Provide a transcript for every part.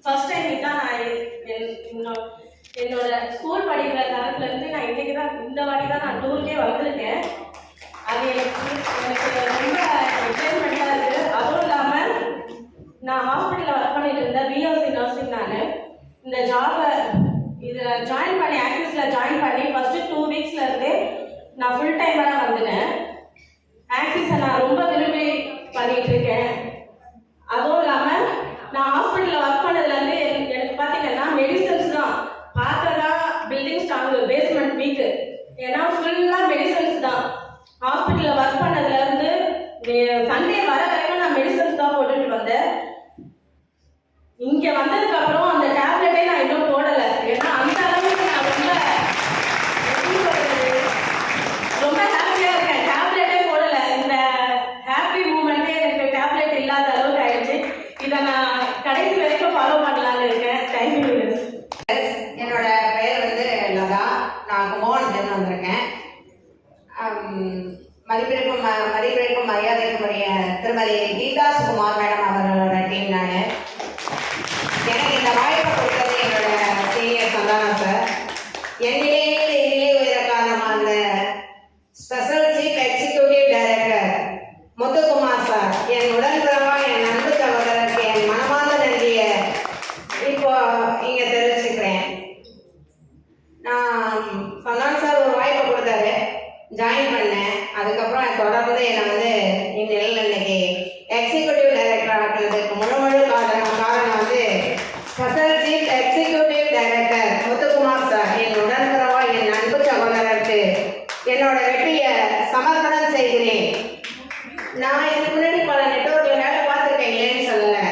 First time இதான் என்னோட school படிக்கிற காலத்துலேருந்து நான் இன்னைக்கு தான் இந்த வாட்டி தான் நான் டூருக்கே வந்திருக்கேன். அது எனக்கு ரொம்ப என்ஜாய்மெண்ட்டாக இருக்குது. அதுவும் இல்லாமல் நான் ஹாஸ்பிட்டலில் ஒர்க் பண்ணிட்டு இருந்தேன், பிஎஸ்சி நர்சிங். நான் இந்த ஜாபை இதில் ஜாயின் பண்ணி ஆக்சிஸில் ஜாயின் பண்ணி ஃபஸ்ட்டு 2 வீக்ஸ்லேருந்தே நான் ஃபுல் டைமராக வந்துட்டேன். ஆக்சிஸை நான் ரொம்ப விரும்பி பண்ணிகிட்டு இருக்கேன். அதுவும் இல்லாமல் நான் ஹாஸ்பிட்டலில் ஒர்க் பண்ணதுலேருந்து எனக்கு பார்த்தீங்கன்னா மெடிசன்ஸ் தான் பார்த்ததா. பில்டிங் ஸ்ட்ராங்கு, பேஸ்மெண்ட் வீக்கு, ஏன்னா ஃபுல்லாக மெடிசன்ஸ் தான். ஹாஸ்பிட்டலில் ஒர்க் பண்ணதுலேருந்து சண்டே வர வரைக்கும் நான் மெடிசன்ஸ் தான் போட்டுட்டு வந்தேன். இங்கே வந்ததுக்கப்புறம் அந்த டேப்லெட்டே நான் இன்னும் போடலை. ஏன்னா அந்த அளவுக்கு நான் ரொம்ப ஹாப்பியாக இருக்கேன். டேப்லெட்டே போடலை. இந்த ஹாப்பி மூமெண்ட்டே எனக்கு டேப்லெட் இல்லாத அளவுக்கு ஆயிடுச்சு. இதை நான் கடைசி வரைக்கும் ஃபாலோ பண்ணலான்னு இருக்கேன். தேங்க்யூ. என்னோட பெயர் வந்து லதா. நான் கும்பகோணத்துலேருந்து வந்திருக்கேன். மதிப்பிற்கும் மரியாதைக்கும் உரிய திருமதி கீதா சுகுமார் மேடம் அவர்களோட டீம். நான் எனக்கு இந்த வாய்ப்பை கொடுத்தது என்னோட சீனியர் சந்தானம் சார். என்னிலே உயர காரணமான special chief executive director Muthukumar sir, என் உடன்பிறவா, என் அன்பு சகோதரருக்கு என் மனமார்ந்த நன்றியை இப்போ இங்கே தெரிவிச்சுக்கிறேன். நான் சந்தானம் சார் ஒரு வாய்ப்பை கொடுத்தாரு, ஜாயின் பண்ணேன். அதுக்கப்புறம் தொடர்ந்து என்னை வந்து இந்நிலையில் இன்னைக்கு எக்ஸிக்யூட்டிவ் டைரக்டர் ஆக்குனதுக்கு முழு காரணம் வந்து special chief executive director Muthukumar sir, என் உடன்பிறவா, என் அன்பு சகோதரருக்கு என்னோட வெற்றியை சமர்ப்பணம் செய்கிறேன். நான் இதுக்கு முன்னாடி பல நெட்வொர்க்கில் வேலை பார்த்துருக்கேன், இல்லைன்னு சொல்லலை.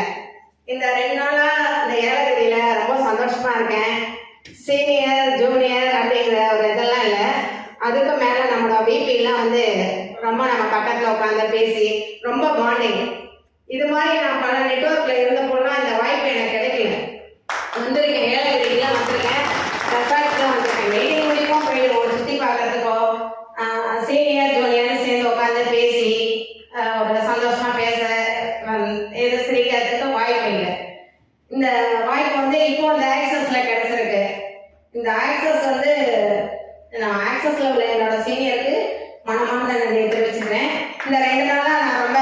இந்த 2 நாளாக இந்த ஏலகிரியில் ரொம்ப சந்தோஷமாக இருக்கேன். சீனியர் ஜூனியர் அப்படிங்கிற ஒரு இதெல்லாம் இல்லை. அதுக்கு மேலே நம்மளோட விபிலாம் வந்து ரொம்ப நம்ம பக்கத்தில் உட்காந்து பேசி ரொம்ப பாண்டிங். இது மாதிரி நான் பல நெட்வொர்க்கில் இருந்தப்போலாம் இந்த வாய்ப்பு எனக்கு கிடைக்கல. வந்திருக்கேன், ஏலகிரிலாம் வந்திருக்கேன், ரெசார்ட்லாம் வந்திருக்கேன். வெயிட்டிங் முடிக்கும் போயிடுவோம் சுற்றி பார்க்கறதுக்கோ. சீனியர் ஜூனியர் சேர்ந்து உட்காந்து பேசி ஒரு சந்தோஷமாக பேச எது சிரிக்கிறதுக்கு வாய்ப்பு இல்லை. இந்த வாய்ப்பு வந்து இப்போ இந்த ஆக்சஸில் கிடைச்சிருக்கு. இந்த ஆக்சஸ் வந்து நான் ஆக்சஸில் உள்ள என்னோட சீனியருக்கு மனமார்ந்த நன்றியை தெரிவிச்சுக்கிறேன். இந்த 2 நாளாக நான் ரொம்ப